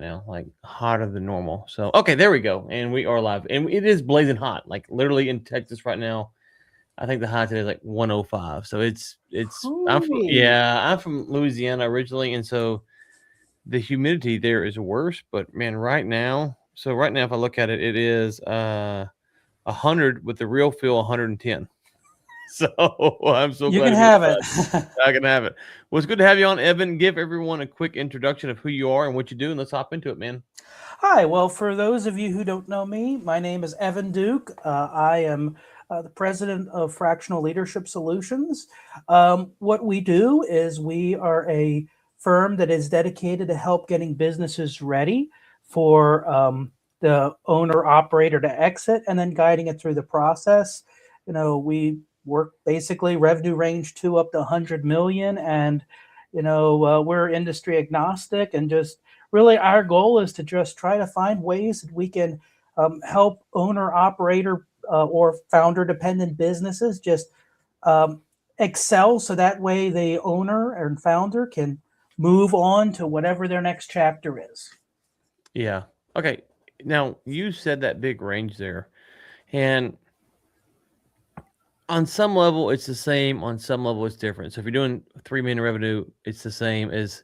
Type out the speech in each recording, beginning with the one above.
now, like hotter than normal. So, okay, there we go. And we are live. And it is blazing hot, like literally in Texas right now. I think the high today is like 105. So Hooey. I'm from Louisiana originally. And so the humidity there is worse. But man, right now, if I look at it, it is 100 with the real feel 110. So I'm so You glad can to be have it. outside. I can have it. Well, it's good to have you on, Evan. Give everyone a quick introduction of who you are and what you do, and let's hop into it, man. Hi. Well, for those of you who don't know me, my name is Evan Duke. I am the president of Fractional Leadership Solutions. What we do is we are a firm that is dedicated to help getting businesses ready for the owner operator to exit and then guiding it through the process. We work basically revenue range 2 up to 100 million, and we're industry agnostic, and just really our goal is to just try to find ways that we can help owner operator or founder dependent businesses just um, excel, so that way the owner and founder can move on to whatever their next chapter is. Yeah. Okay. Now you said that big range there, and on some level it's the same. On some level it's different. So if you're doing 3 million in revenue, it's the same as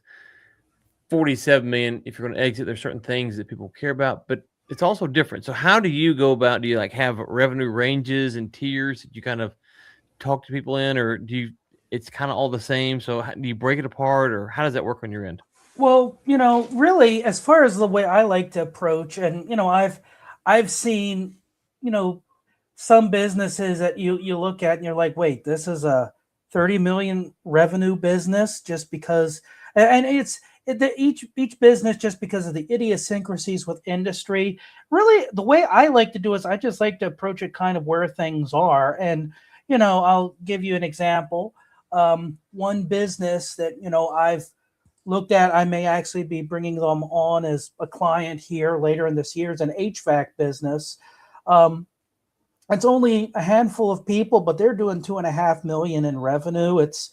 47 million. If you're going to exit, there's certain things that people care about, but it's also different. So how do you go about? Do you like have revenue ranges and tiers that you kind of talk to people in, or do you? It's kind of all the same. So do you break it apart, or how does that work on your end? Well, really, as far as the way I like to approach, and I've seen, you know, some businesses that you look at and you're like, wait, this is a 30 million revenue business just because, and each business, just because of the idiosyncrasies with industry. Really, the way I like to do is I just like to approach it kind of where things are, and I'll give you an example. One business that I've looked at, I may actually be bringing them on as a client here later in this year, is an HVAC business. Um, it's only a handful of people, but they're doing 2.5 million in revenue. It's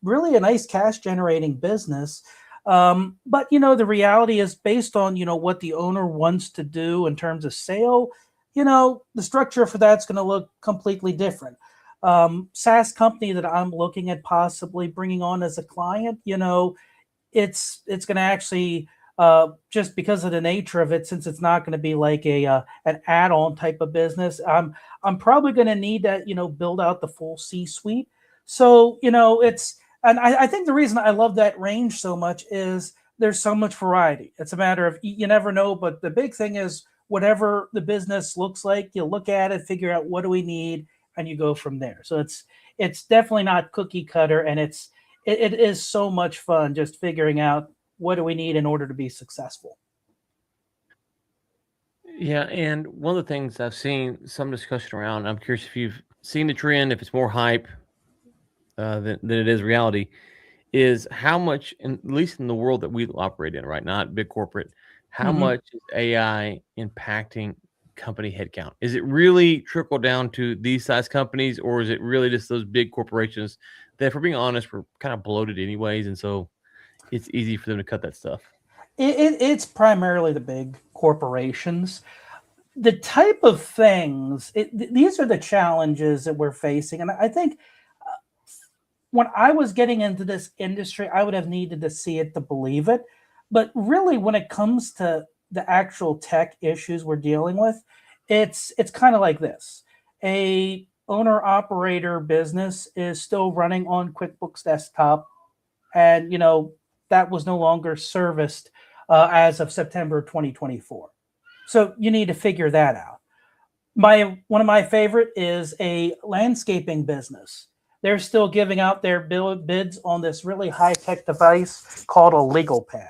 really a nice cash generating business. But the reality is, based on what the owner wants to do in terms of sale, the structure for that's going to look completely different. SaaS company that I'm looking at possibly bringing on as a client, it's going to actually, just because of the nature of it, since it's not going to be like a an add-on type of business, I'm probably going to need to build out the full C-suite. So it's, and I think the reason I love that range so much is there's so much variety. It's a matter of you never know, but the big thing is whatever the business looks like, you look at it, figure out what do we need, and you go from there. So it's definitely not cookie cutter, and it is so much fun just figuring out what do we need in order to be successful. Yeah, and one of the things I've seen some discussion around, I'm curious if you've seen the trend, if it's more hype than it is reality, is how much, at least in the world that we operate in, right? Not big corporate, how Hmm. much is AI impacting company headcount? Is it really trickle down to these size companies, or is it really just those big corporations that, if we're being honest, we're kind of bloated anyways, and so it's easy for them to cut that stuff? It's primarily the big corporations. The type of things, these are the challenges that we're facing. And I think when I was getting into this industry, I would have needed to see it to believe it. But really, when it comes to the actual tech issues we're dealing with, it's kind of like this: a owner operator business is still running on QuickBooks Desktop, and that was no longer serviced as of September 2024. So you need to figure that out. My One of my favorite is a landscaping business. They're still giving out their bids on this really high tech device called a legal pad.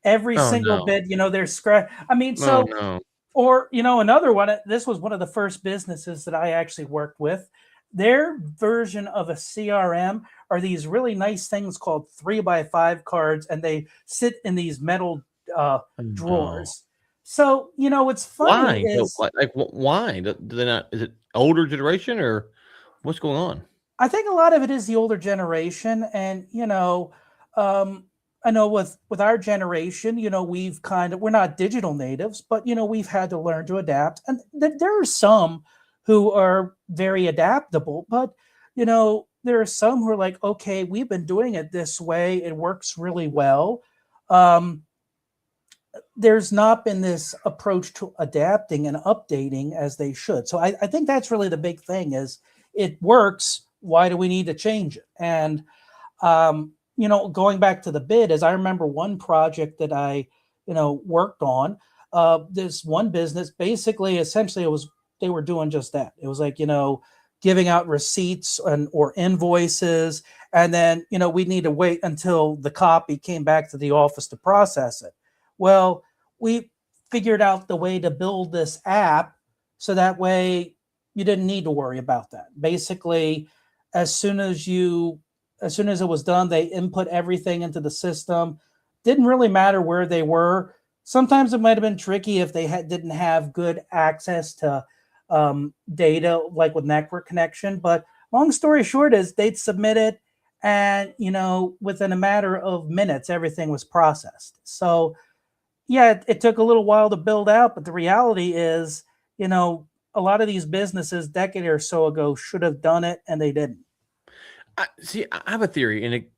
Every Oh single no! bid, there's scratch. I mean, Oh so, no! or another one. This was one of the first businesses that I actually worked with. Their version of a CRM are these really nice things called 3x5 cards, and they sit in these metal Oh no! drawers. So what's funny Why? So, is why do they not? Is it older generation, or what's going on? I think a lot of it is the older generation, and um, I know with our generation, we're not digital natives, but we've had to learn to adapt. And there are some who are very adaptable, but there are some who are like, okay, we've been doing it this way, it works really well. Um, there's not been this approach to adapting and updating as they should. So I think that's really the big thing is it works. Why do we need to change it? And going back to the bid, as I remember one project that I, worked on, this one business, basically, essentially, they were doing just that. It was like, giving out receipts or invoices, and then, we need to wait until the copy came back to the office to process it. Well, we figured out the way to build this app so that way you didn't need to worry about that. Basically, as soon as it was done, they input everything into the system. Didn't really matter where they were. Sometimes it might have been tricky if they didn't have good access to data, like with network connection. But long story short is they'd submit it, and within a matter of minutes, everything was processed. So yeah, it took a little while to build out, but the reality is, a lot of these businesses, decade or so ago, should have done it, and they didn't. I have a theory, and it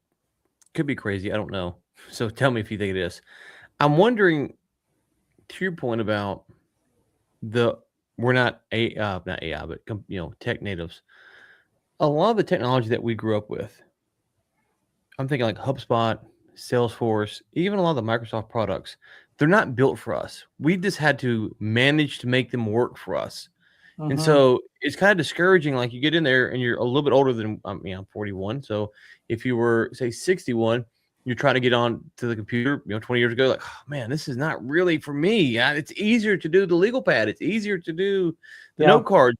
could be crazy. I don't know. So tell me if you think it is. I'm wondering, to your point about we're not not AI, but tech natives. A lot of the technology that we grew up with, I'm thinking like HubSpot, Salesforce, even a lot of the Microsoft products, they're not built for us. We just had to manage to make them work for us. And Mhm. so it's kind of discouraging. Like you get in there and you're a little bit older than I'm 41. So if you were say 61, you're trying to get on to the computer, 20 years ago, like, oh, man, this is not really for me. Yeah, it's easier to do the legal pad. It's easier to do the Yeah. note cards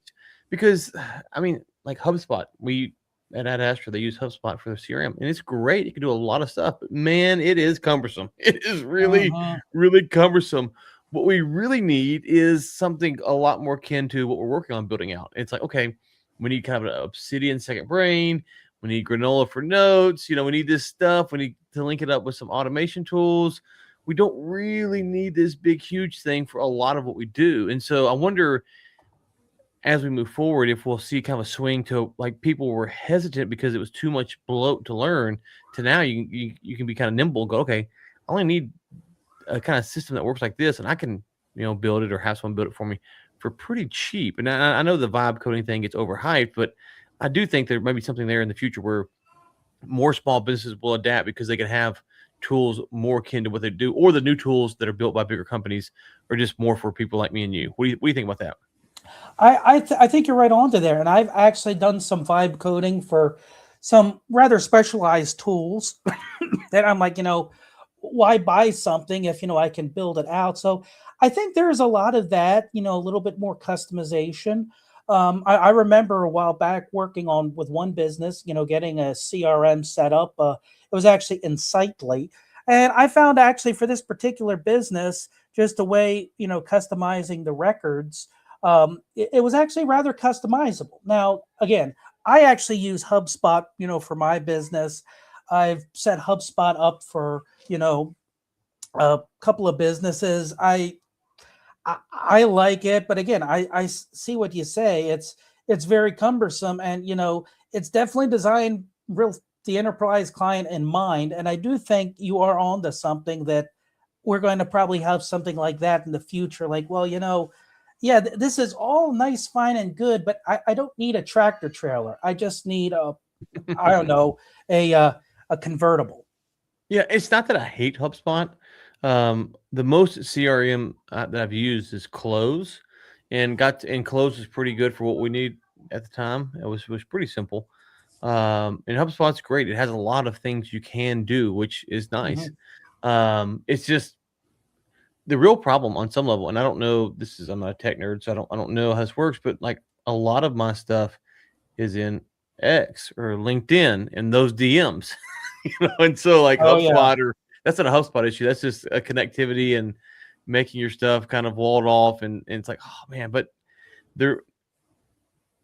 because I mean, like HubSpot, we at Astra, they use HubSpot for their CRM and it's great. You can do a lot of stuff, but man, it is cumbersome. It is really, Mhm. really cumbersome. What we really need is something a lot more akin to what we're working on building out. It's like, okay, we need kind of an Obsidian second brain. We need Granola for notes. We need this stuff. We need to link it up with some automation tools. We don't really need this big, huge thing for a lot of what we do. And so I wonder as we move forward if we'll see kind of a swing to like people were hesitant because it was too much bloat to learn to now you can be kind of nimble and go, okay, I only need a kind of system that works like this, and I can, build it or have someone build it for me for pretty cheap. And I know the vibe coding thing gets overhyped, but I do think there might be something there in the future where more small businesses will adapt because they can have tools more akin to what they do, or the new tools that are built by bigger companies are just more for people like me and you. What do you think about that? I think you're right on to there, and I've actually done some vibe coding for some rather specialized tools that I'm like, why buy something if I can build it out? So I think there's a lot of that, a little bit more customization. I remember a while back working on with one business, getting a CRM set up. It was actually Insightly, and I found actually for this particular business, just the way customizing the records, it was actually rather customizable. Now, again, I actually use HubSpot, for my business. I've set HubSpot up for a couple of businesses. I like it, but again, I see what you say. It's very cumbersome, and it's definitely designed real the enterprise client in mind. And I do think you are on to something that we're going to probably have something like that in the future. Like, well, yeah, this is all nice, fine, and good, but I don't need a tractor trailer. I just need I don't know, a convertible. Yeah, it's not that I hate HubSpot. The most CRM that I've used is Close, and Close is pretty good for what we need at the time. It was pretty simple. And HubSpot's great. It has a lot of things you can do, which is nice. Mhm. It's just the real problem on some level, and I don't know. I'm not a tech nerd, so I don't know how this works. But like a lot of my stuff is in X or LinkedIn and those DMs. And so like Oh yeah. HubSpot or that's not a HubSpot issue. That's just a connectivity and making your stuff kind of walled off. And it's like, oh man, but there,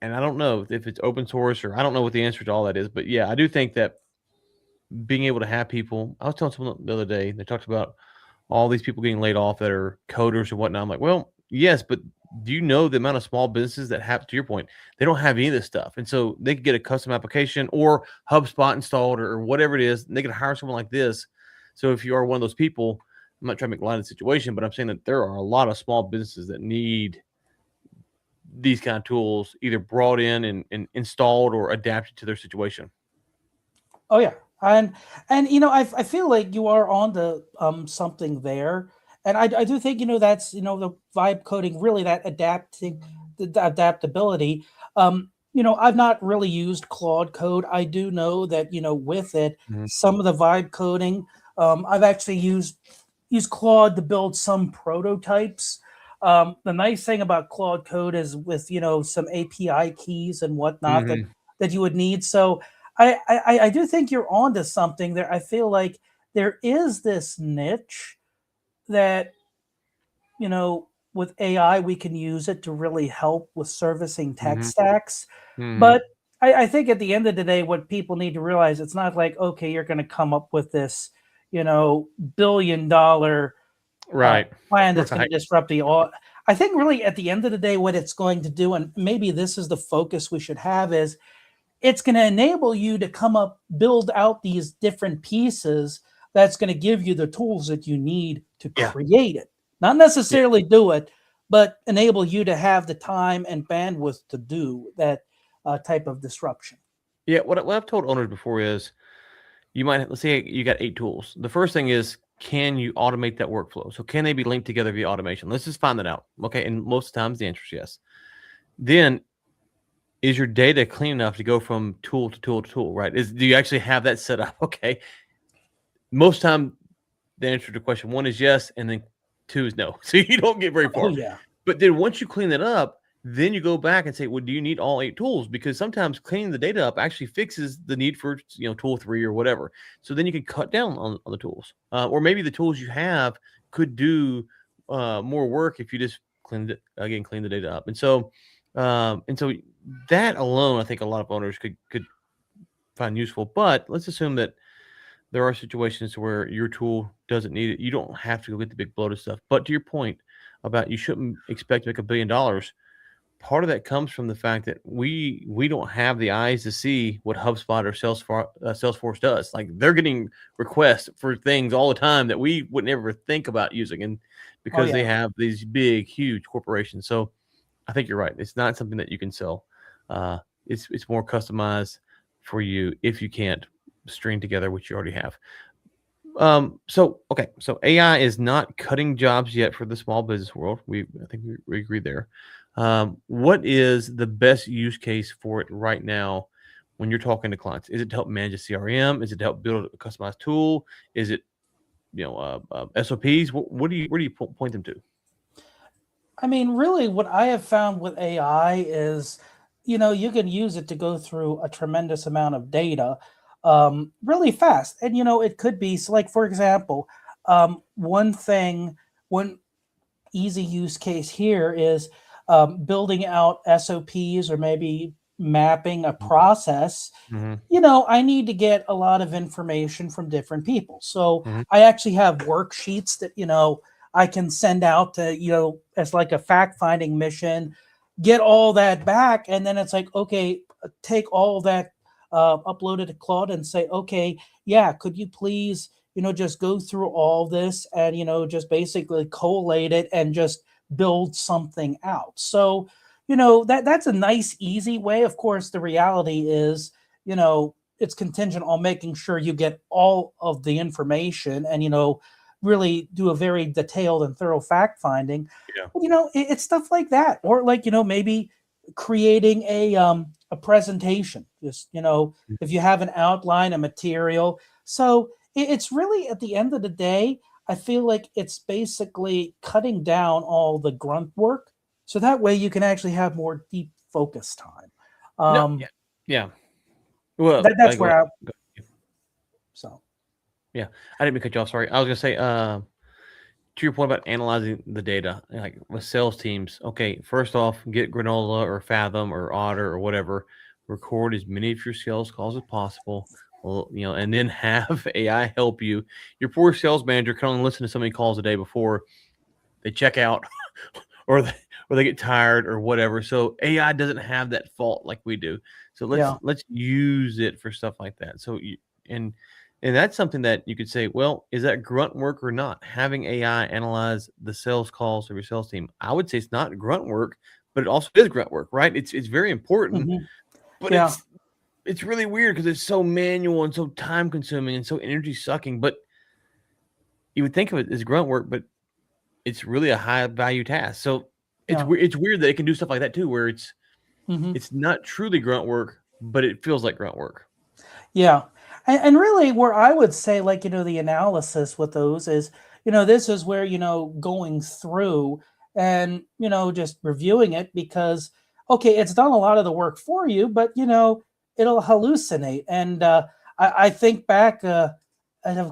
and I don't know if it's open source or I don't know what the answer to all that is, but yeah, I do think that being able to have people. I was telling someone the other day, they talked about all these people getting laid off that are coders and whatnot. I'm like, well, yes, but do you know the amount of small businesses that have, to your point, they don't have any of this stuff. And so they could get a custom application or HubSpot installed or whatever it is, and they could hire someone like this. So if you are one of those people, I'm not trying to make light of the situation, but I'm saying that there are a lot of small businesses that need these kind of tools either brought in and installed or adapted to their situation. Oh yeah, and you know, I feel like you are on the something there, and I do think, you know, that's, you know, the vibe coding, really that the adaptability. You know, I've not really used Claude Code. I do know that, you know, with it, Mhm. some of the vibe coding, I've actually used Claude to build some prototypes. The nice thing about Claude Code is with, you know, some API keys and whatnot Mhm. that you would need. So I do think you're onto something there. I feel like there is this niche that, you know, with AI we can use it to really help with servicing tech Mhm. stacks. Mhm. But I think at the end of the day, what people need to realize, it's not like, okay, you're going to come up with this, you know, $1 billion Right. plan that's going to Right. disrupt the all. I think really at the end of the day, what it's going to do, and maybe this is the focus we should have, is it's going to enable you to build out these different pieces that's going to give you the tools that you need to Yeah. create it. Not Yeah. necessarily do it, but enable you to have the time and bandwidth to do that type of disruption. Yeah. What I've told owners before is you might, let's say you got 8 tools. The first thing is, can you automate that workflow? So can they be linked together via automation? Let's just find that out. Okay. And most of the times the answer is yes. Then is your data clean enough to go from tool to tool to tool, right? Do you actually have that set up? Okay. Most time the answer to question 1 is yes, and then 2 is no. So you don't get very Oh far. yeah. But then once you clean it up, then you go back and say, well, do you need all 8 tools? Because sometimes cleaning the data up actually fixes the need for, tool 3 or whatever. So then you can cut down on the tools, or maybe the tools you have could do more work if you just clean the data up. And so that alone, I think a lot of owners could find useful. But let's assume that there are situations where your tool doesn't need it. You don't have to go get the big bloated stuff. But to your point about you shouldn't expect to make $1 billion, part of that comes from the fact that we don't have the eyes to see what HubSpot or Salesforce does. Like they're getting requests for things all the time that we would never think about using, and Oh because they yeah. have these big, huge corporations. So I think you're right. It's not something that you can sell. It's more customized for you if you can't string together what you already have. So AI is not cutting jobs yet for the small business world. I think we agree there. What is the best use case for it right now when you're talking to clients? Is it to help manage a CRM? Is it to help build a customized tool? Is it SOPs? Where do you point them to? I mean, really, what I have found with AI is, you know, you can use it to go through a tremendous amount of data really fast. And, you know, it could be, so like, for example, one easy use case here is building out SOPs or maybe mapping a process. Mm-hmm. You know, I need to get a lot of information from different people. So Mm-hmm. I actually have worksheets that, you know, I can send out to, you know, as like a fact finding mission, get all that back. And then it's like, okay, take all that, upload it to Claude and say, okay, yeah, could you please, you know, just go through all this and, you know, just basically collate it and just build something out. So, you know, that's a nice, easy way. Of course, the reality is, you know, it's contingent on making sure you get all of the information and, you know, really do a very detailed and thorough fact finding. Yeah. But, you know, it's stuff like that, or like, you know, maybe creating a presentation. Just, you know, if you have an outline, a material. So it's really, at the end of the day, I feel like it's basically cutting down all the grunt work, so that way you can actually have more deep focus time. No. Yeah. Yeah. Well, That's go where I, ahead. so. Yeah, I didn't mean to cut you off. Sorry. I was gonna say, to your point about analyzing the data, like with sales teams. Okay, first off, get Granola or Fathom or Otter or whatever. Record as many of your sales calls as possible. and then have AI help you. Your poor sales manager can only listen to so many calls a day before they check out or they get tired or whatever. So AI doesn't have that fault like we do. So Yeah. let's use it for stuff like that. So and and that's something that you could say, well, is that grunt work or not? Having AI analyze the sales calls of your sales team. I would say it's not grunt work, but it also is grunt work, right? It's very important, Mhm. but Yeah. it's really weird because it's so manual and so time consuming and so energy sucking. But you would think of it as grunt work, but it's really a high value task. So Yeah. it's weird that it can do stuff like that too, where Mhm. it's not truly grunt work, but it feels like grunt work. Yeah. And really, where I would say, like, the analysis with those is, this is where, going through and, just reviewing it because, okay, it's done a lot of the work for you, but, it'll hallucinate. And I think back a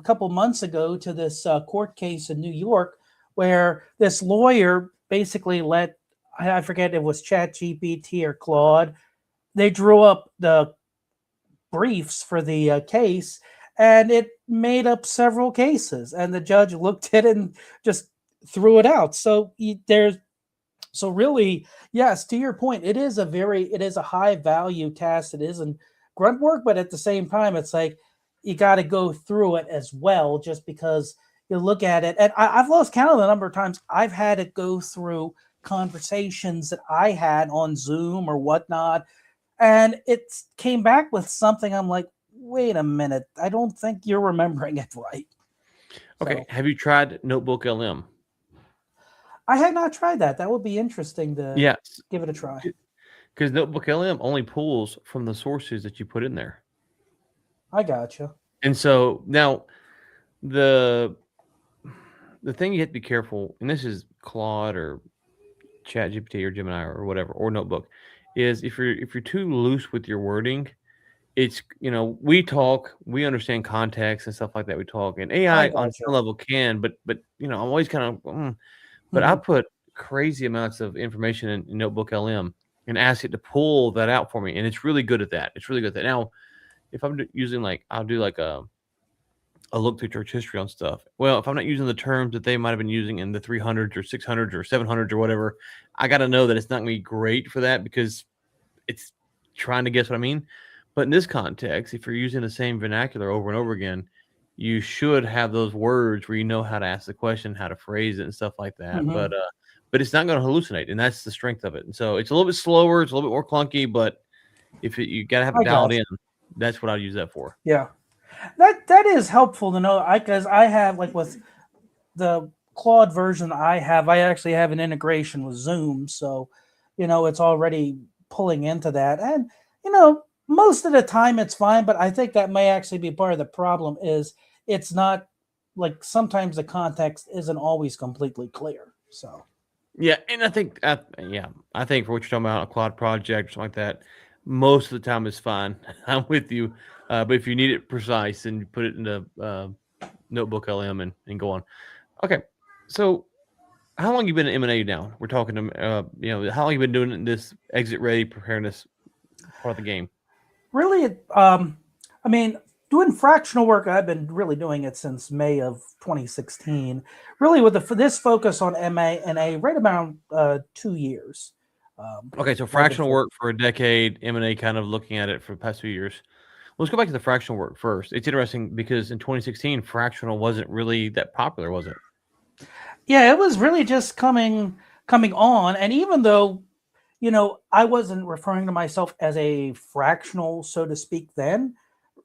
couple months ago to this court case in New York where this lawyer basically let, I forget if it was Chat GPT or Claude, they drew up the briefs for the case, and it made up several cases, and the judge looked at it and just threw it out. So there's so really, yes, to your point, it is a high value task. It isn't grunt work, but at the same time, it's like you got to go through it as well, just because you look at it. And I've lost count of the number of times I've had to go through conversations that I had on Zoom or whatnot, and it came back with something. I'm like, wait a minute, I don't think you're remembering it right. Okay, So have you tried Notebook LM? I had not tried that. That would be interesting to Yes, give it a try. because Notebook LM only pulls from the sources that you put in there. I gotcha. And so now the the thing you have to be careful, and this is Claude or ChatGPT or Gemini or whatever, or Notebook, is if you're too loose with your wording, it's we understand context and stuff like that. We talk, and I AI on gotcha. some level can, but I'm always kind of, but I Mhm. put crazy amounts of information in Notebook LM and ask it to pull that out for me, and it's really good at that. It's really good at that. Now, if I'm using like I'll do like a look through church history on stuff. Well, if I'm not using the terms that they might have been using in the 300s or 600s or 700s or whatever, I got to know that it's not going to be great for that because it's trying to guess what I mean. But in this context, if you're using the same vernacular over and over again, you should have those words where you know how to ask the question, how to phrase it, and stuff like that. Mhm. But it's not going to hallucinate, and that's the strength of it. And so it's a little bit slower, it's a little bit more clunky, but you got to have it I dialed gotcha. in. That's what I use that for. Yeah. That is helpful to know. I Because I have, like, with the Claude version I have, I actually have an integration with Zoom, so it's already pulling into that. And most of the time it's fine, but I think that may actually be part of the problem is it's not, like, sometimes the context isn't always completely clear. So Yeah, and I think for what you're talking about, a quad project or something like that, most of the time is fine. I'm with you. But if you need it precise, then you put it into Notebook LM and go on. Okay, so how long you been in M&A now? We're talking to how long you been doing this exit ready preparedness part of the game? really, I mean, doing fractional work, I've been really doing it since May of 2016. Really, with this focus on MA and A, right around 2 years. Okay, so I've been fractional focused. work for a decade, M&A kind of looking at it for the past few years. Let's go back to the fractional work first. It's interesting because in 2016, fractional wasn't really that popular, was it? Yeah, it was really just coming on, and even though I wasn't referring to myself as a fractional, so to speak, then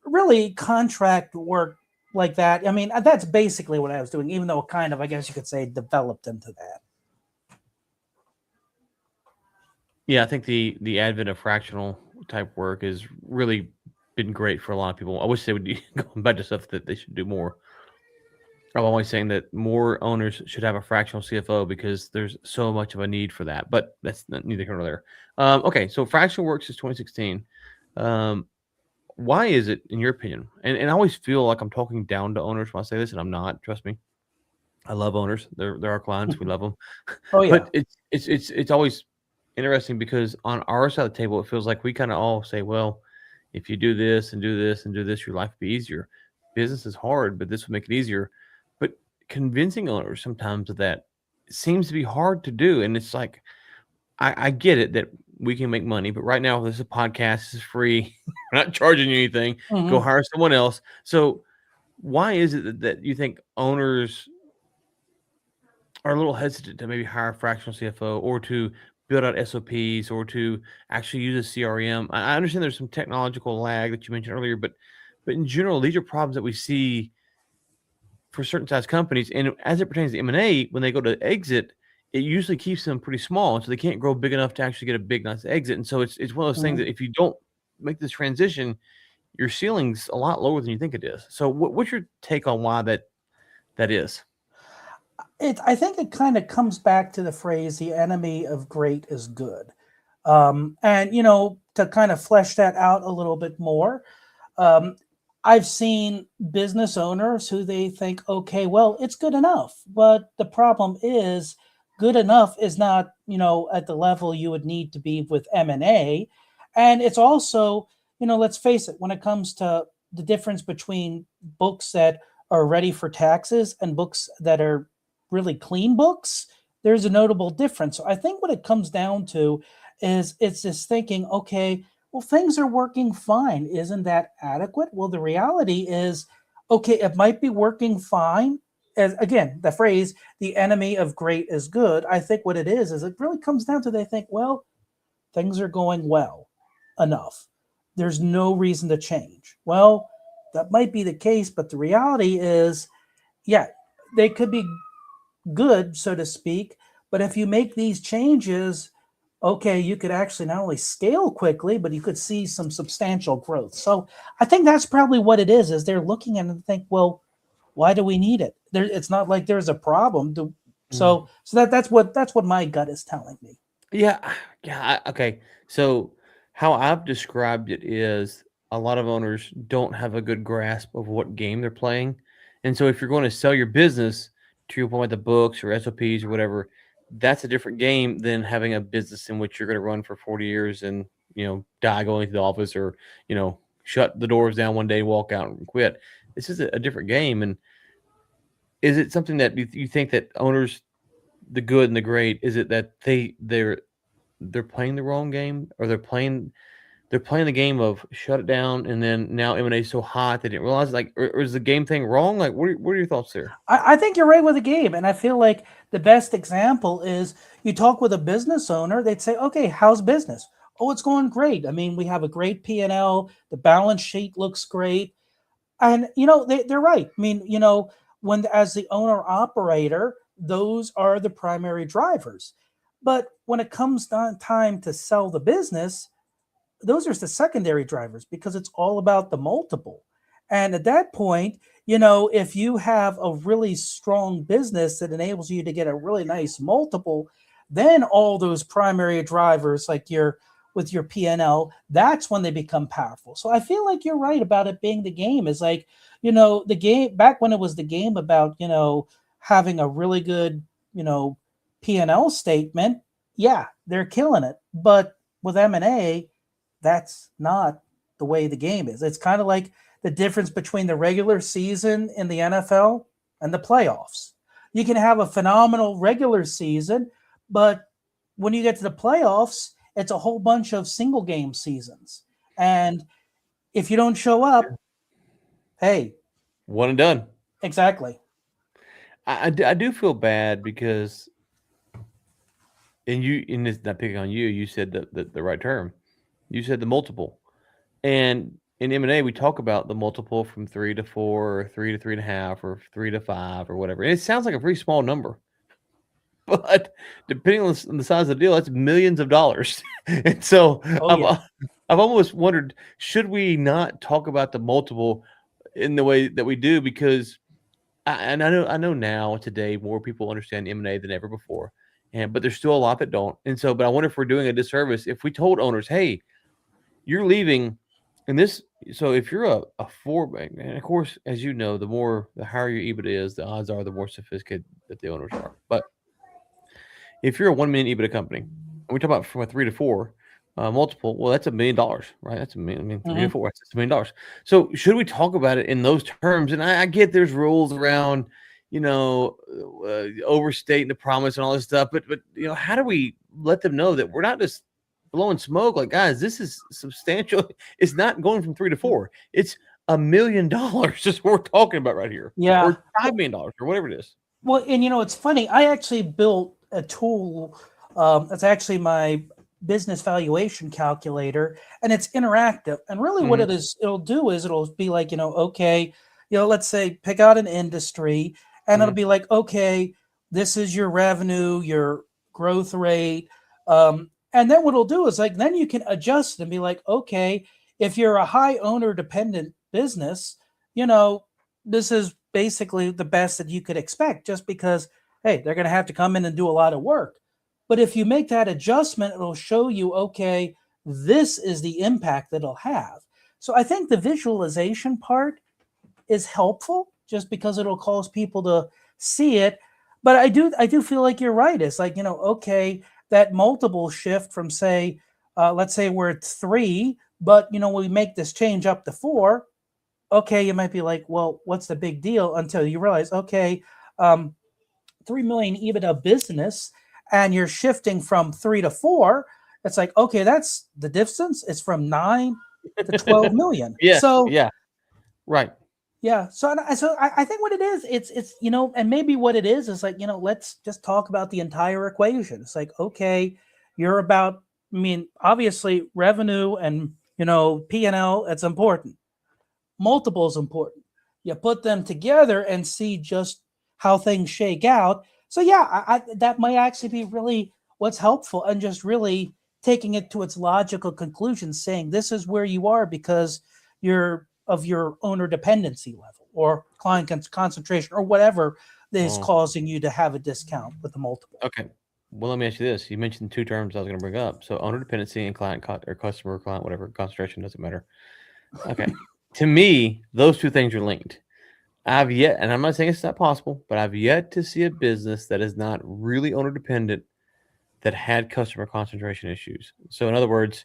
really contract work like that. I mean, that's basically what I was doing, even though it kind of, I guess you could say, developed into that. Yeah, I think the advent of fractional type work has really been great for a lot of people. I wish they would go back to stuff that they should do more. I'm always saying that more owners should have a fractional CFO because there's so much of a need for that. But that's neither here nor there. Okay, so fractional works is 2016. Um, why is it, in your opinion? And I always feel like I'm talking down to owners when I say this, and I'm not. Trust me, I love owners. They're our clients. We love them. Oh yeah. But it's always interesting because on our side of the table, it feels like we kind of all say, well, if you do this and do this and do this, your life will be easier. Business is hard, but this will make it easier. But convincing owners sometimes of that seems to be hard to do. And it's like, I get it that we can make money, but right now, this is a podcast, this is free. We're not charging you anything. Go Mhm. hire someone else. So, why is it that you think owners are a little hesitant to maybe hire a fractional CFO or to build out SOPs or to actually use a CRM? I understand there's some technological lag that you mentioned earlier, but in general, these are problems that we see for certain size companies. And as it pertains to M&A, when they go to exit, it usually keeps them pretty small, and so they can't grow big enough to actually get a big, nice exit. And so it's one of those things Mhm. that if you don't make this transition, your ceiling's a lot lower than you think it is. So what's your take on why that is? I think it kind of comes back to the phrase, the enemy of great is good. And, to kind of flesh that out a little bit more, um, I've seen business owners who they think, okay, well, it's good enough. But the problem is, good enough is not, at the level you would need to be with M&A. And it's also, let's face it, when it comes to the difference between books that are ready for taxes and books that are really clean books, there's a notable difference. So I think what it comes down to is it's this thinking, okay, well, things are working fine. Isn't that adequate? Well, the reality is, okay, it might be working fine. As again, the phrase, the enemy of great is good. I think what it is it really comes down to they think, well, things are going well enough. There's no reason to change. Well, that might be the case, but the reality is, yeah, they could be good, so to speak. But if you make these changes, okay, you could actually not only scale quickly, but you could see some substantial growth. So I think that's probably what it is they're looking at it and think, well, why do we need it? It's not like there's a problem. Mm. So that's what my gut is telling me. Yeah, yeah. Okay. So how I've described it is a lot of owners don't have a good grasp of what game they're playing, and so if you're going to sell your business to your point, with the books or SOPs or whatever, that's a different game than having a business in which you're going to run for 40 years and die going to the office or shut the doors down one day, walk out and quit. This is a different game, and is it something that you think that owners, the good and the great, is it that they're playing the wrong game, or they're playing the game of shut it down, and then now M&A is so hot they didn't realize, like, or is the game thing wrong? Like, what are your thoughts there? I think you're right with the game. And I feel like the best example is you talk with a business owner, they'd say, okay, how's business? Oh, it's going great. I mean, we have a great P&L. The balance sheet looks great. And they're right. I mean, when as the owner operator, those are the primary drivers. But when it comes down time to sell the business, those are the secondary drivers because it's all about the multiple. And at that point, if you have a really strong business that enables you to get a really nice multiple, then all those primary drivers, like your with your PNL, that's when they become powerful. So I feel like you're right about it being the game. Is like, the game back when it was the game about, having a really good, PNL statement. Yeah, they're killing it. But with M&A, that's not the way the game is. It's kind of like the difference between the regular season in the NFL and the playoffs. You can have a phenomenal regular season, but when you get to the playoffs, it's a whole bunch of single game seasons. And if you don't show up, hey, One and done. exactly. I do feel bad because, and it's not picking on you. You said the right term. You said the multiple. And in M&A, we talk about the multiple from 3 to 4, or 3 to 3.5, or 3 to 5, or whatever. And it sounds like a pretty small number, but depending on the size of the deal, that's millions of dollars. And so Oh I've yeah. I've almost wondered, should we not talk about the multiple in the way that we do? Because and I know now today more people understand M&A than ever before, but there's still a lot that don't. And so, but I wonder if we're doing a disservice if we told owners, hey, you're leaving, and this. So if you're a four bank, and of course, as you know, the higher your EBITDA is, the odds are the more sophisticated that the owners are. But if you're a 1 million EBITDA company, and we talk about from a 3 to 4, multiple. Well, that's $1 million, right? That's I mean, 3 to 4. Mhm. That's $1 million. So should we talk about it in those terms? And I get there's rules around, overstating the promise and all this stuff. But how do we let them know that we're not just blowing smoke? Like, guys, this is substantial. It's not going from 3 to 4. It's $1 million. Just what we're talking about right here, Yeah. or $5 million, or whatever it is. Well, and it's funny. I actually built a tool. It's actually my business valuation calculator, and it's interactive. And really, what Mhm. it'll do is it'll be like, okay, let's say pick out an industry, and it'll Mhm. be like, okay, this is your revenue, your growth rate, and then what it'll do is like then you can adjust and be like, okay, if you're a high owner dependent business, you know, this is basically the best that you could expect just because, hey, they're going to have to come in and do a lot of work. But if you make that adjustment, it'll show you, okay, this is the impact that it'll have. So I think the visualization part is helpful just because it'll cause people to see it. But I do feel like you're right. It's like, okay, that multiple shift from say, let's say we're at 3, but when we make this change up to 4, okay, you might be like, well, what's the big deal? Until you realize, okay, 3 million EBITDA business, and you're shifting from 3 to 4. It's like, okay, that's the distance. It's from 9 to 12 million. Yes. So Yeah. Right. yeah, so I think what it is, it's and maybe what it is like, let's just talk about the entire equation. It's like, okay, you're about, I mean, obviously revenue and P&L, it's important. Multiple is important. You put them together and see just how things shake out. So yeah, that might actually be really what's helpful, and just really taking it to its logical conclusion, saying this is where you are because you're of your owner dependency level or client concentration or whatever that is Well, causing you to have a discount with the multiple. okay. Well, let me ask you this. You mentioned two terms I was going to bring up. So owner dependency and or customer, client, whatever, concentration, doesn't matter. Okay. To me, those two things are linked. I've yet, and I'm not saying it's not possible, but I've yet to see a business that is not really owner dependent that had customer concentration issues. So in other words,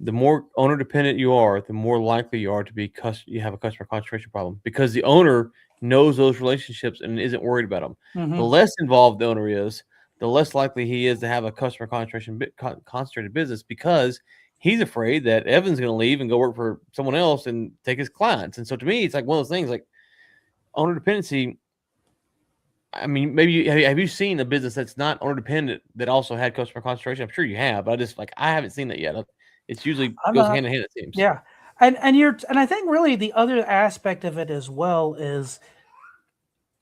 the more owner dependent you are, the more likely you are to be you have a customer concentration problem because the owner knows those relationships and isn't worried about them. The Mm-hmm. less involved the owner is, the less likely he is to have a customer concentration concentrated business because he's afraid that Evan's going to leave and go work for someone else and take his clients. And so to me, it's like one of those things like owner dependency. I mean, maybe have you seen a business that's not owner dependent that also had customer concentration? I'm sure you have, but I haven't seen that yet. It's usually I'm goes not. hand in hand, it seems. Yeah, and I think really the other aspect of it as well is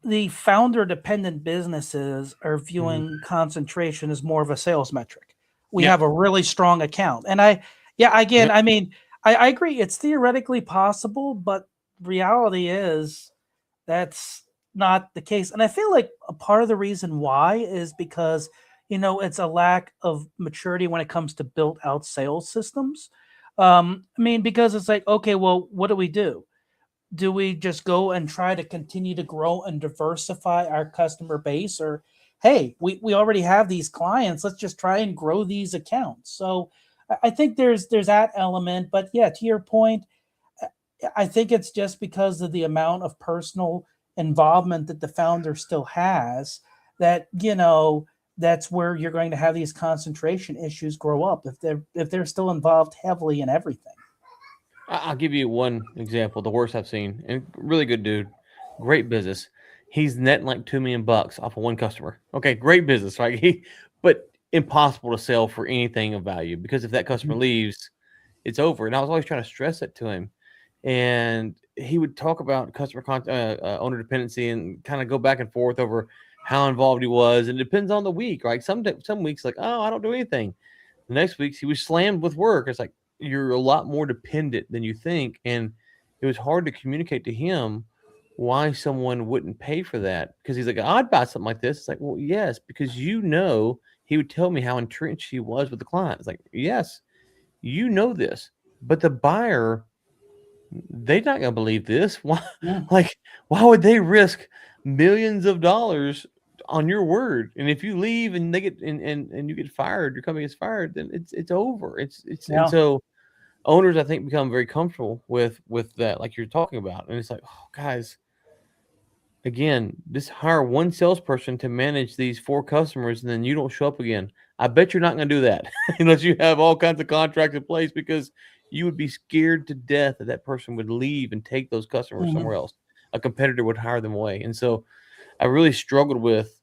the founder dependent businesses are Mhm. viewing concentration as more of a sales metric. We Yeah. have a really strong account. And yeah, again, Yep. I mean, I agree. It's theoretically possible, but reality is that's not the case. And I feel like a part of the reason why is because, it's a lack of maturity when it comes to built out sales systems. I mean, because it's like, okay, well, what do we do? Do we just go and try to continue to grow and diversify our customer base, or hey, we already have these clients, let's just try and grow these accounts? So I think there's that element. But yeah, to your point, I think it's just because of the amount of personal involvement that the founder still has that that's where you're going to have these concentration issues grow up if they're still involved heavily in everything. I'll give you one example, the worst I've seen, and really good dude, great business. He's netting like $2 million off of one customer. Okay, great business, right? But impossible to sell for anything of value because if that customer leaves, it's over. And I was always trying to stress that to him, and he would talk about owner dependency and kind of go back and forth over how involved he was. And it depends on the week, right? Some weeks like, oh, I don't do anything. The next weeks he was slammed with work. It's like you're a lot more dependent than you think, and it was hard to communicate to him why someone wouldn't pay for that because he's like, I'd buy something like this. It's like, well, yes, because he would tell me how entrenched he was with the client. It's like, yes, this, but the buyer, they're not going to believe this. Why? Yeah. Like, why would they risk millions of dollars on your word. And if you leave and they get and you get fired, your company gets fired, then it's over. And Yeah. so owners, I think, become very comfortable with that, like you're talking about. And it's like, oh, guys, again, just hire one salesperson to manage these 4 customers, and then you don't show up again. I bet you're not going to do that unless you have all kinds of contracts in place, because you would be scared to death that that person would leave and take those customers Mhm. somewhere else. A competitor would hire them away. And so I really struggled with,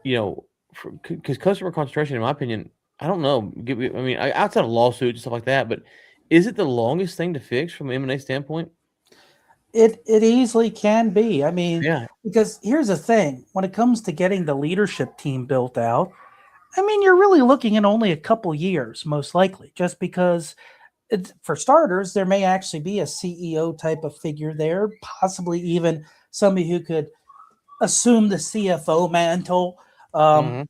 because customer concentration, in my opinion, I don't know. I mean, outside of lawsuits and stuff like that, but is it the longest thing to fix from an M&A standpoint? It easily can be. I mean, Yeah. because here's the thing: when it comes to getting the leadership team built out, I mean, you're really looking at only a couple years, most likely, just because for starters, there may actually be a CEO type of figure there, possibly even somebody who could assume the CFO mantle. Hmm.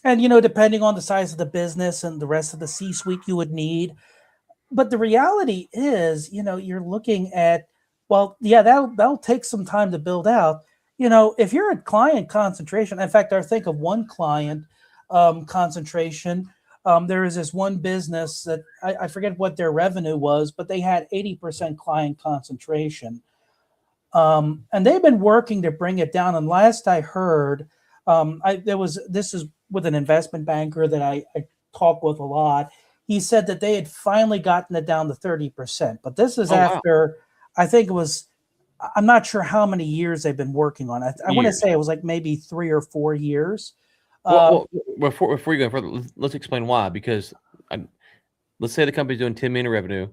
And depending on the size of the business and the rest of the C-suite you would need. But the reality is, you're looking at, well, yeah, that'll take some time to build out. If you're at client concentration, in fact, I think of one client concentration. There is this one business that I forget what their revenue was, but they had 80% client concentration. And they've been working to bring it down. And last I heard, this is with an investment banker that I talk with a lot. He said that they had finally gotten it down to 30%. But this is Oh, wow. after, I think it was, I'm not sure how many years they've been working on it. I want to Years. say it was like maybe 3 or 4 years. Well, before you go further, let's explain why. Because let's say the company's doing 10 million in revenue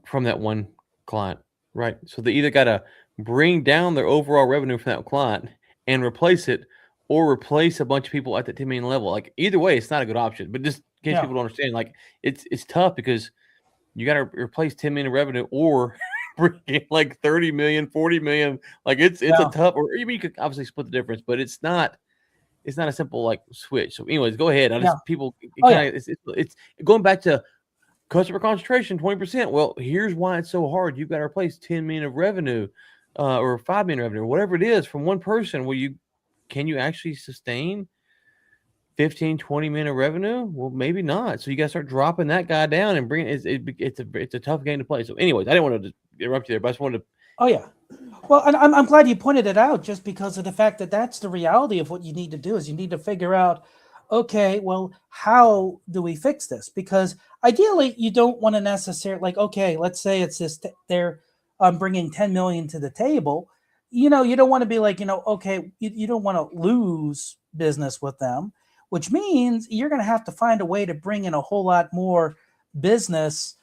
from that one client, right? So they either got to bring down their overall revenue from that client and replace it, or replace a bunch of people at the 10 million level. Like, either way, it's not a good option. But just in case Yeah. people don't understand, like, it's tough because you got to replace 10 million in revenue, or bring in like 30 million, 40 million. Like, it's a Yeah. tough, or even you could obviously split the difference, but it's not a simple like switch. So, anyways, go ahead. Yeah. People, Oh, yeah. it's going back to customer concentration, 20%. Well, here's why it's so hard. You've got to replace 10 million of revenue, or 5 million revenue, or whatever it is, from one person. Can you actually sustain 15, 20 million of revenue? Well, maybe not. So you got to start dropping that guy down and bring it's a tough game to play. So, anyways, I didn't want to interrupt you there, but I just wanted to. Oh, yeah. Well, and I'm glad you pointed it out, just because of the fact that that's the reality of what you need to do. Is you need to figure out, okay, well, how do we fix this? Because ideally, you don't want to necessarily, like, okay, let's say it's this, they're bringing 10 million to the table. You don't want to be like, okay, you don't want to lose business with them, which means you're going to have to find a way to bring in a whole lot more business,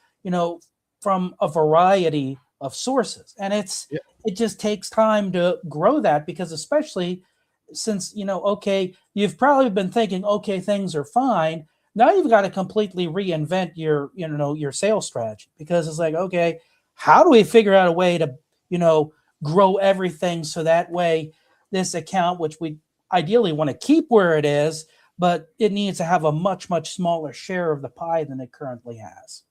from a variety of sources. And it just takes time to grow that, because especially since, okay, you've probably been thinking, okay, things are fine. Now you've got to completely reinvent your sales strategy, because it's like, okay, how do we figure out a way to, grow everything so that way this account, which we ideally want to keep where it is, but it needs to have a much, much smaller share of the pie than it currently has.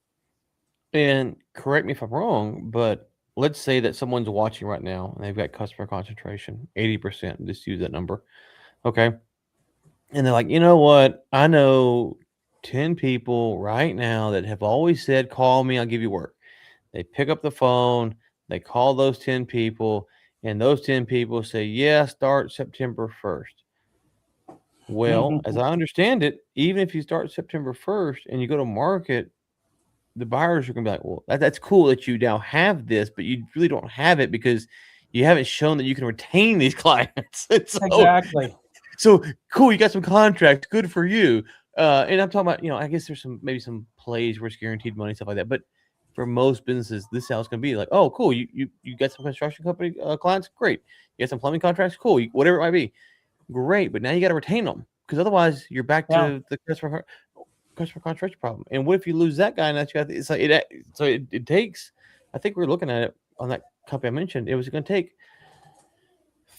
And correct me if I'm wrong, but let's say that someone's watching right now and they've got customer concentration 80%. Just use that number, okay? And they're like, you know what? I know 10 people right now that have always said, call me, I'll give you work. They pick up the phone, they call those 10 people, and those 10 people say, yeah, start September 1st. Well, as I understand it, even if you start September 1st and you go to market, the buyers are going to be like, well, that's cool that you now have this, but you really don't have it because you haven't shown that you can retain these clients. Exactly. So cool, you got some contracts, good for you. And I'm talking about, I guess there's maybe some plays where it's guaranteed money, stuff like that. But for most businesses, this is how it's going to be. Like, oh, cool, you got some construction company clients, great. You got some plumbing contracts, cool. Whatever it might be, great. But now you got to retain them, because otherwise you're back Yeah. to the customer concentration problem. And what if you lose that guy? And that's it's like it takes. I think we're looking at it on that company I mentioned. It was going to take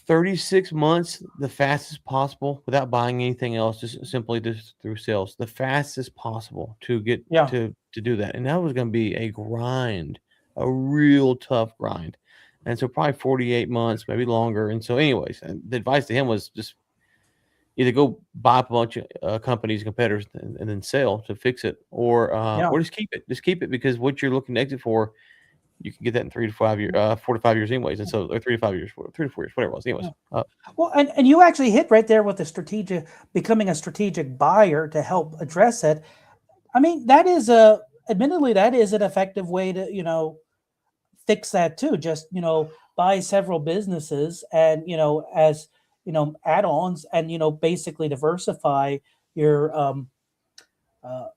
36 months, the fastest possible, without buying anything else, just simply through sales, the fastest possible to get Yeah. to do that. And that was going to be a grind, a real tough grind. And so probably 48 months, maybe longer. And so, anyways, and the advice to him was just either go buy a bunch of companies, competitors, and then sell to fix it, Yeah. or just keep it. Just keep it because what you're looking to exit for, you can get that in 3 to 5 years, 4 to 5 years, anyways. And so, or 3 to 5 years, 3 to 4 years, whatever it was, anyways. Yeah. Well, and you actually hit right there with the strategic, becoming a strategic buyer to help address it. I mean, admittedly, that is an effective way to, fix that too. Just, buy several businesses and, as, add-ons and, basically diversify your, uh,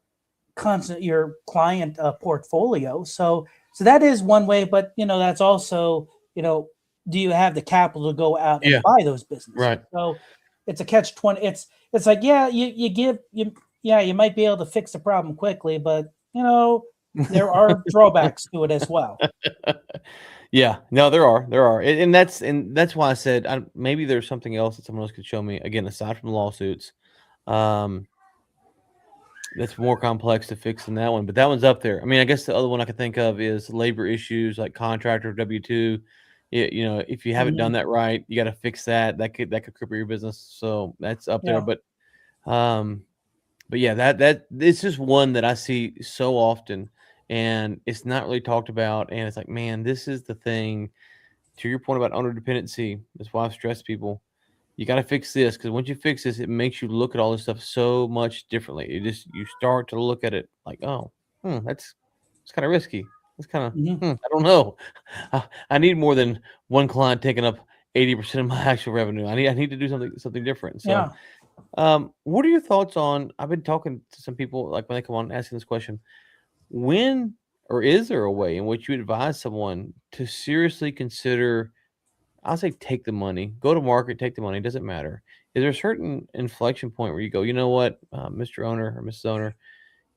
constant, your client portfolio. So that is one way, but, that's also, do you have the capital to go out and Yeah, buy those businesses? right. So it's a catch 20. It's like, yeah, you might be able to fix the problem quickly, but there are drawbacks to it as well. Yeah, no, there are, and that's why I said maybe there's something else that someone else could show me again aside from the lawsuits. Um, that's more complex to fix than that one, but that one's up there. I mean, I guess the other one I could think of is labor issues like contractor W-2. If you haven't done Mhm. that right, you got to fix that. That could cripple your business. So that's up there. Yeah. Um, but yeah, that it's just one that I see so often, and it's not really talked about. And it's like, man, this is the thing. To your point about owner dependency, that's why I've stressed people. You got to fix this because once you fix this, it makes you look at all this stuff so much differently. You start to look at it like, oh, that's it's kind of risky. It's kind of Mhm. I don't know. I need more than one client taking up 80% of my actual revenue. I need to do something different. So, Yeah. what are your thoughts on? I've been talking to some people like when they come on asking this question. When or is there a way in which you advise someone to seriously consider? I'll say take the money, go to market, take the money. It doesn't matter. Is there a certain inflection point where you go, you know what, Mr. Owner or Mrs. Owner,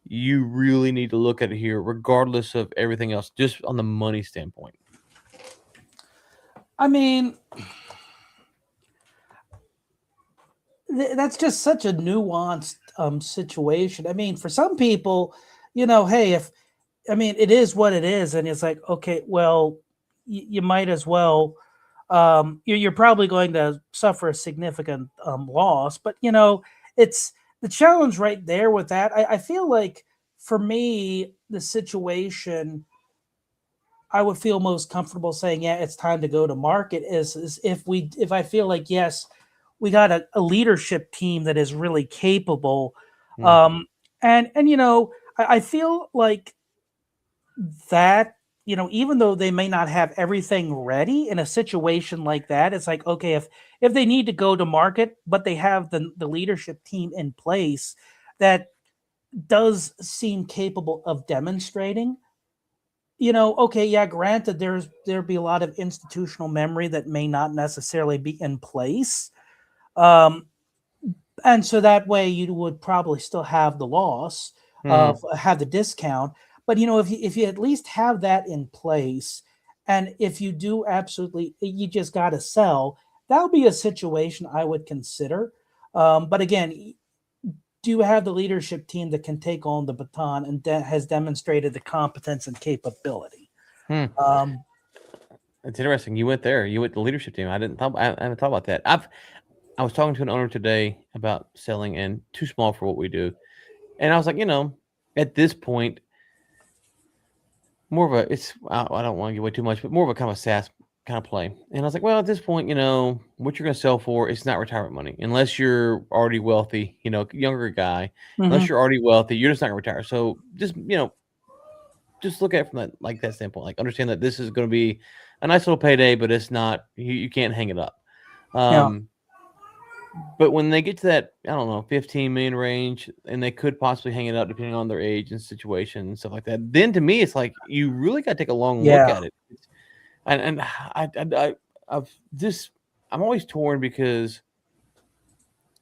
you really need to look at it here, regardless of everything else, just on the money standpoint. I mean, that's just such a nuanced situation. I mean, for some people, hey, if I mean, it is what it is, and it's like, okay, well, you might as well. You're probably going to suffer a significant loss, but it's the challenge right there with that. I feel like for me, the situation I would feel most comfortable saying, yeah, it's time to go to market is if I feel like, yes, we got a leadership team that is really capable. Hmm. Um, and I feel like that, even though they may not have everything ready in a situation like that, it's like, okay, if they need to go to market, but they have the leadership team in place that does seem capable of demonstrating, okay, yeah, granted, there'd be a lot of institutional memory that may not necessarily be in place. Um, and so that way you would probably still have the loss of Hmm. have the discount. But if you at least have that in place, and if you do absolutely, you just got to sell, that would be a situation I would consider. But again, do you have the leadership team that can take on the baton and has demonstrated the competence and capability? Hmm. Um, It's interesting. You went there. You went to the leadership team. I haven't thought about that. I was talking to an owner today about selling and too small for what we do, and I was like, at this point, more of a it's I don't want to give away too much, but more of a kind of a SaaS kind of play. And I was like, well, at this point, what you're going to sell for, it's not retirement money unless you're already wealthy, younger guy. Unless mhm. you're already wealthy, you're just not going to retire. So just look at it from that standpoint. Like understand that this is going to be a nice little payday, but it's not you can't hang it up. Yeah, Um, but when they get to that, I don't know, 15 million range, and they could possibly hang it up depending on their age and situation and stuff like that, then to me, it's like you really got to take a long look yeah, at it. And I've just I'm always torn because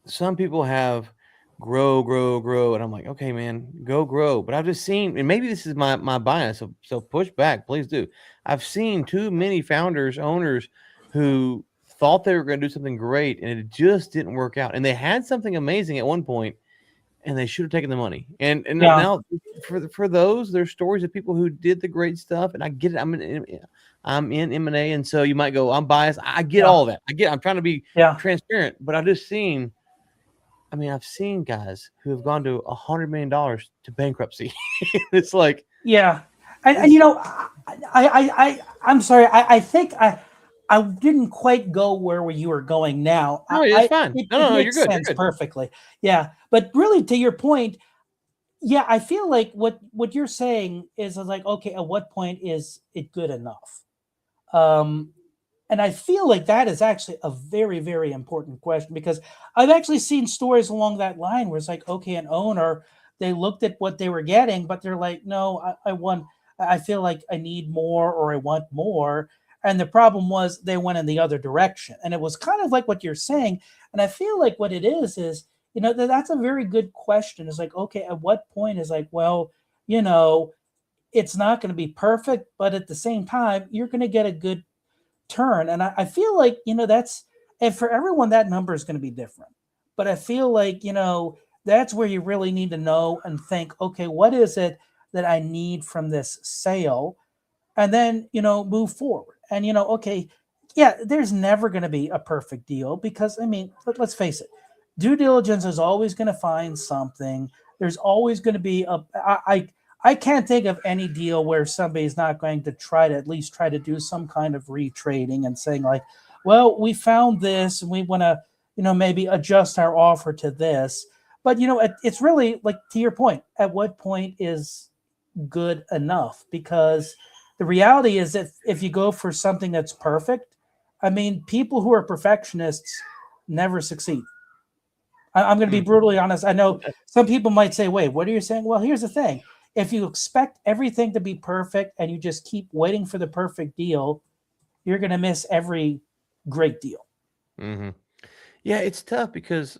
some people have grow, grow, grow, and I'm like, okay, man, go grow. But I've just seen, and maybe this is my bias, so push back, please do. I've seen too many founders, owners who thought they were going to do something great, and it just didn't work out. And they had something amazing at one point, and they should have taken the money. And yeah, now for those, there's stories of people who did the great stuff, and I get it. I'm in M&A, and so you might go, I'm biased. I get Yeah. all that. I'm trying to be Yeah. transparent, but I've seen guys who have gone to $100 million to bankruptcy. It's like, Yeah. And it's, I'm sorry. I think I didn't quite go where you were going now. no, it's fine. It, No, it no, no, you're makes good. You're sense good. perfectly. Yeah. But really, to your point, yeah, I feel like what you're saying is like, okay, at what point is it good enough? Um, and I feel like that is actually a very, very important question because I've actually seen stories along that line where it's like, okay, an owner, they looked at what they were getting, but they're like, no, I feel like I need more or I want more. And the problem was they went in the other direction. And it was kind of like what you're saying. And I feel like what it is, that's a very good question. It's like, okay, at what point is like, well, you know, it's not going to be perfect, but at the same time, you're going to get a good turn. And I feel like, and for everyone, that number is going to be different. But I feel like, that's where you really need to know and think, okay, what is it that I need from this sale? And then, move forward. And, okay, yeah, there's never going to be a perfect deal because, I mean, let's face it, due diligence is always going to find something. There's always going to be I can't think of any deal where somebody's not going to at least try to do some kind of retrading and saying like, well, we found this and we want to, maybe adjust our offer to this. But, it's really like to your point, at what point is good enough? Because the reality is that if you go for something that's perfect, I mean, people who are perfectionists never succeed. I'm going to be Mm. brutally honest. I know some people might say, wait, what are you saying? Well, here's the thing. If you expect everything to be perfect and you just keep waiting for the perfect deal, you're going to miss every great deal. Mm-hmm. Yeah, it's tough because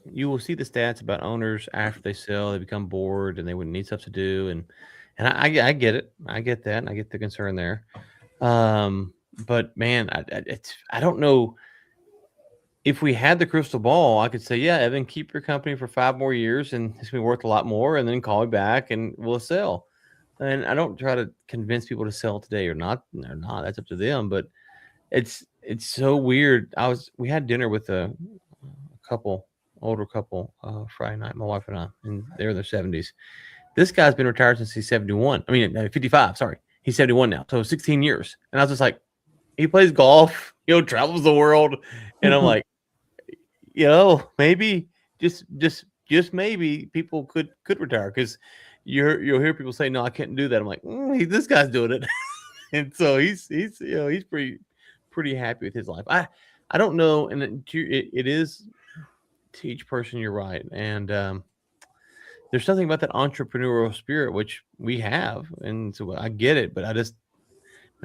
you will see the stats about owners after they sell, they become bored and they wouldn't need stuff to do. And I get it. I get that. And I get the concern there. But man, I don't know. If we had the crystal ball, I could say, yeah, Evan, keep your company for 5 more years and it's gonna be worth a lot more, and then call me back and we'll sell. And I don't try to convince people to sell today or not. Or not. That's up to them. But it's so weird. We had dinner with a couple, older couple, Friday night, my wife and I, and they're in their 70s. This guy's been retired since he's 71. I mean, 55. Sorry, he's 71 now, so 16 years. And I was just like, he plays golf, travels the world, and I'm like, maybe just maybe people could retire because you'll hear people say, no, I can't do that. I'm like, this guy's doing it. And so he's pretty happy with his life. I don't know, and it is to each person. You're right, and there's something about that entrepreneurial spirit which we have, and so I get it. But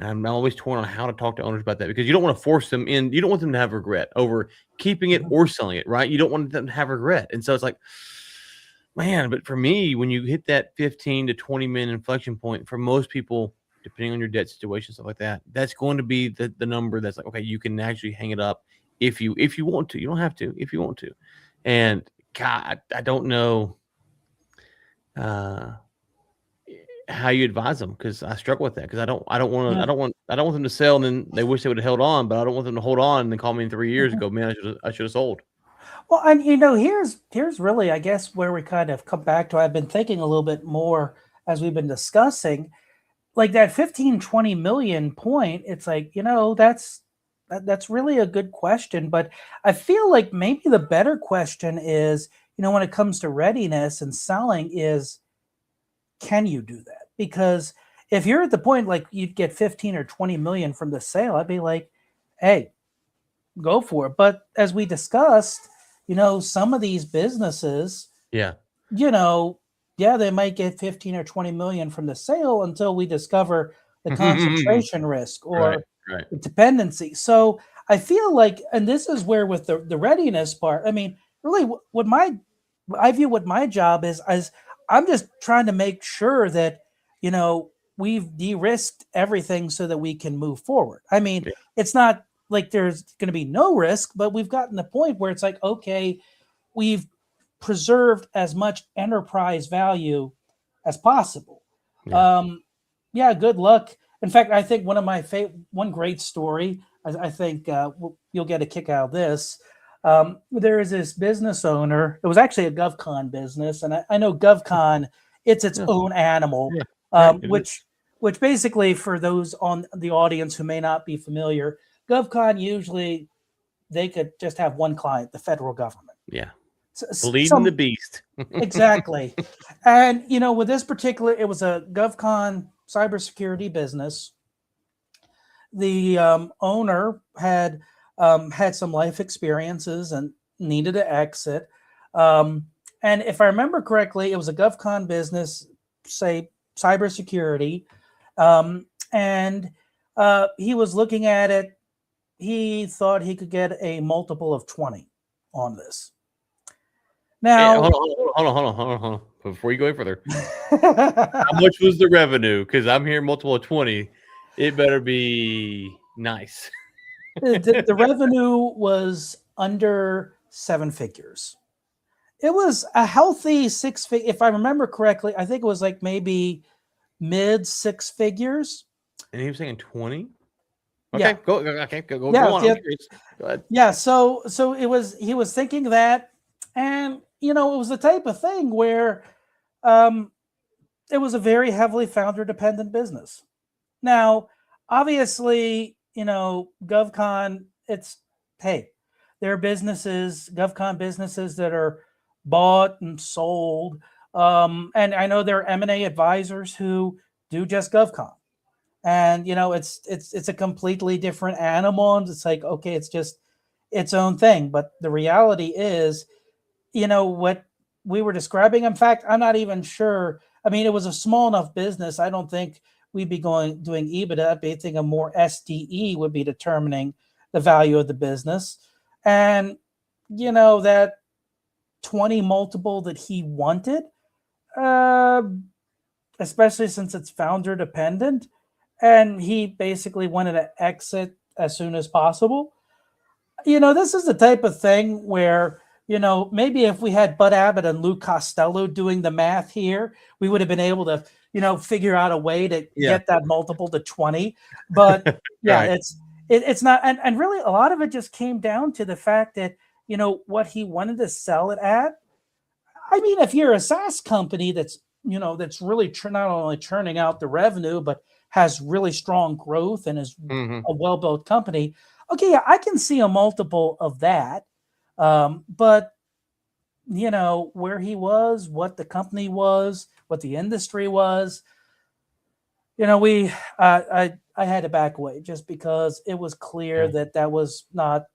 I'm always torn on how to talk to owners about that because you don't want to force them in. You don't want them to have regret over keeping it or selling it, right? You don't want them to have regret, and so it's like, man. But for me, when you hit that 15 to 20 minute inflection point, for most people, depending on your debt situation, stuff like that, that's going to be the number that's like, okay, you can actually hang it up if you want to. You don't have to if you want to. And God, I don't know uh, how you advise them because I struggle with that because Yeah. I don't want them to sell and then they wish they would have held on, but I don't want them to hold on and then call me in 3 years and Mhm. go, man, I should have sold. Well, and here's really, I guess, where we kind of come back to. I've been thinking a little bit more as we've been discussing, like that 15-20 million point. It's like, that's really a good question. But I feel like maybe the better question is, when it comes to readiness and selling is, can you do that? Because if you're at the point like you'd get 15 or 20 million from the sale, I'd be like, hey, go for it. But as we discussed, some of these businesses, Yeah. yeah, they might get 15 or 20 million from the sale until we discover the concentration risk Right. or Right. the dependency. So I feel like, and this is where with the readiness part, I mean, really I view what my job is as I'm just trying to make sure that, we've de-risked everything so that we can move forward. I mean, Yeah. it's not like there's going to be no risk, but we've gotten the point where it's like, okay, we've preserved as much enterprise value as possible. Yeah. Yeah, good luck In fact, I think one of my one great story. I think you'll get a kick out of this. There is this business owner. It was actually a GovCon business, and I know GovCon. It's its Yeah. own animal, Yeah. Right. Which basically, for those on the audience who may not be familiar, GovCon usually they could just have one client, the federal government. Yeah. So, Bleeding the beast. exactly. And, with this particular, it was a GovCon cybersecurity business. The owner had some life experiences and needed to exit. And if I remember correctly, it was a GovCon business, say cybersecurity. And he was looking at it. He thought he could get a multiple of 20 on this. Now, hold on. Before you go any further, how much was the revenue? Because I'm hearing multiple of 20. It better be nice. the revenue was under 7 figures. It was a healthy 6 figure. If I remember correctly, I think it was like maybe mid 6 figures. And he was saying 20. Okay, go on. Yeah, Go ahead. Yeah, so he was thinking that, and it was the type of thing where it was a very heavily founder dependent business. Now, obviously, GovCon, there are businesses, GovCon businesses that are bought and sold. And I know there are M&A advisors who do just GovCon. And it's a completely different animal. And it's like, okay, it's just its own thing. But the reality is, what we were describing. In fact, I'm not even sure. I mean, it was a small enough business. I don't think we'd be doing EBITDA. I'd be thinking a more SDE would be determining the value of the business. And that 20 multiple that he wanted, especially since it's founder dependent, and he basically wanted to exit as soon as possible. This is the type of thing where, maybe if we had Bud Abbott and Lou Costello doing the math here, we would have been able to, figure out a way to get that multiple to 20. But yeah, right. It's not. And really a lot of it just came down to the fact that, what he wanted to sell it at. I mean, if you're a SaaS company that's really not only churning out the revenue, but has really strong growth and is a well-built company. Okay, yeah, I can see a multiple of that. But where he was, what the company was, what the industry was, I had to back away just because it was clear that was not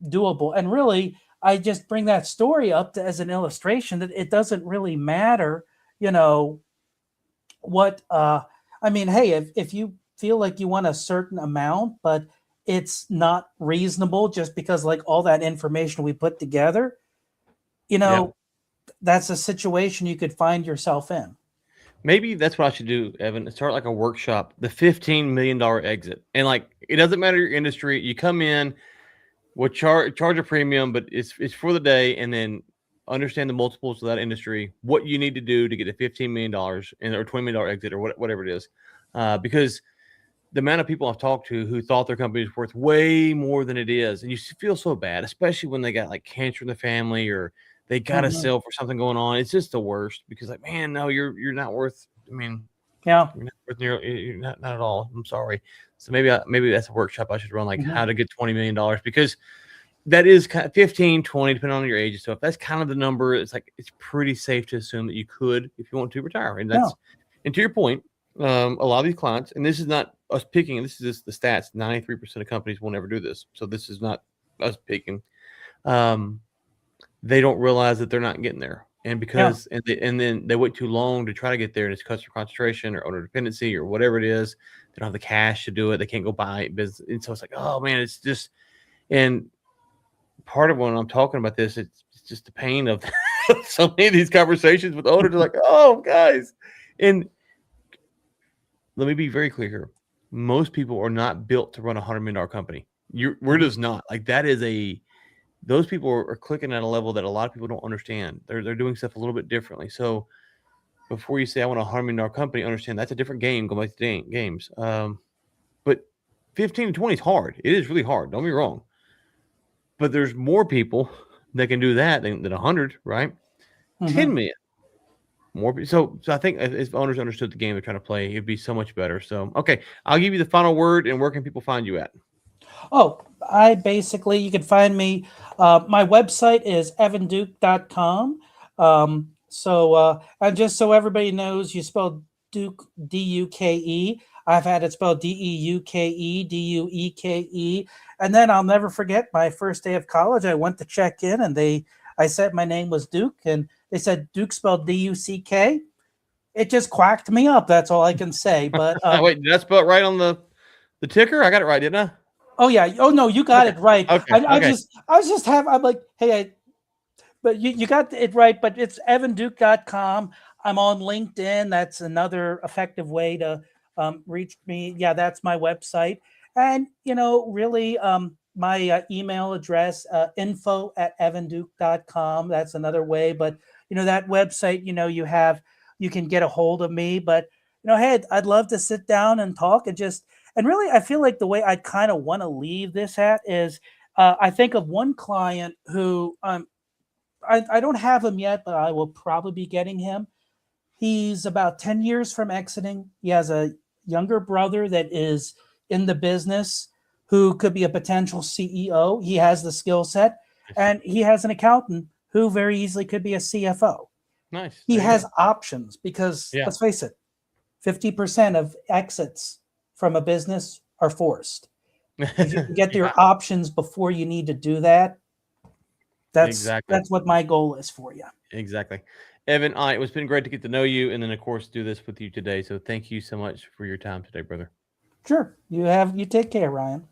doable. And really, I just bring that story up as an illustration that it doesn't really matter, what I mean, hey, if you feel like you want a certain amount, but it's not reasonable just because like all that information we put together, that's a situation you could find yourself in. Maybe that's what I should do, Evan. Start like a workshop, the $15 million exit. And like, it doesn't matter your industry. You come in, we'll charge a premium, but it's for the day. And then understand the multiples of that industry, what you need to do to get a $15 million or $20 million exit or whatever it is. Because the amount of people I've talked to who thought their company was worth way more than it is, and you feel so bad, especially when they got like cancer in the family or they got to sell for something going on. It's just the worst because like, man, no, you're not worth. I mean, yeah, you're not worth you're not at all. I'm sorry. So maybe that's a workshop I should run, like how to get $20 million, because that is kind of 15, 20, depending on your age and stuff. That's kind of the number. It's like it's pretty safe to assume that you could, if you want to, retire. And that's and to your point, a lot of these clients, and this is not us picking, this is just the stats. 93% of companies will never do this. So this is not us picking. They don't realize that they're not getting there. And because and then they wait too long to try to get there, and it's customer concentration or owner dependency or whatever it is. They don't have the cash to do it. They can't go buy it. And so it's like, oh man, it's just, and part of when I'm talking about this, it's just the pain of so many of these conversations with owners. Like, oh guys, and let me be very clear here. Most people are not built to run a $100 million company. We're just not. Like that is those people are clicking at a level that a lot of people don't understand. They're doing stuff a little bit differently. So before you say I want to harm in our company, understand that's a different game. Go back to games. But 15 to 20 is hard. It is really hard. Don't be wrong. But there's more people that can do that than 100, right? 10 million more. So I think if owners understood the game they're trying to play, it'd be so much better. So, okay, I'll give you the final word. And where can people find you at? Oh, you can find me. My website is evanduke.com. And just so everybody knows, you spell Duke Duke. I've had it spelled Dueke. And then I'll never forget my first day of college. I went to check in, and I said my name was Duke, and they said Duke spelled Duck. It just quacked me up. That's all I can say. But wait, did I spell it right on the ticker? I got it right, didn't I? Oh yeah. Oh no, you got it right. Okay. I'm like, hey, but you got it right. But it's evanduke.com. I'm on LinkedIn. That's another effective way to reach me. Yeah, that's my website. And really, my email address, info@evanduke.com. That's another way. But that website, you can get a hold of me. But hey, I'd love to sit down and talk and really, I feel like the way I kind of want to leave this at is I think of one client who I don't have him yet, but I will probably be getting him. He's about 10 years from exiting. He has a younger brother that is in the business who could be a potential CEO. He has the skill set, and he has an accountant who very easily could be a CFO. Nice. He has options because let's face it, 50% of exits from a business are forced. If you can get your options before you need to do that, that's what my goal is for you. Exactly. Evan, it's been great to get to know you, and then of course do this with you today. So thank you so much for your time today, brother. Sure. You take care, Ryan.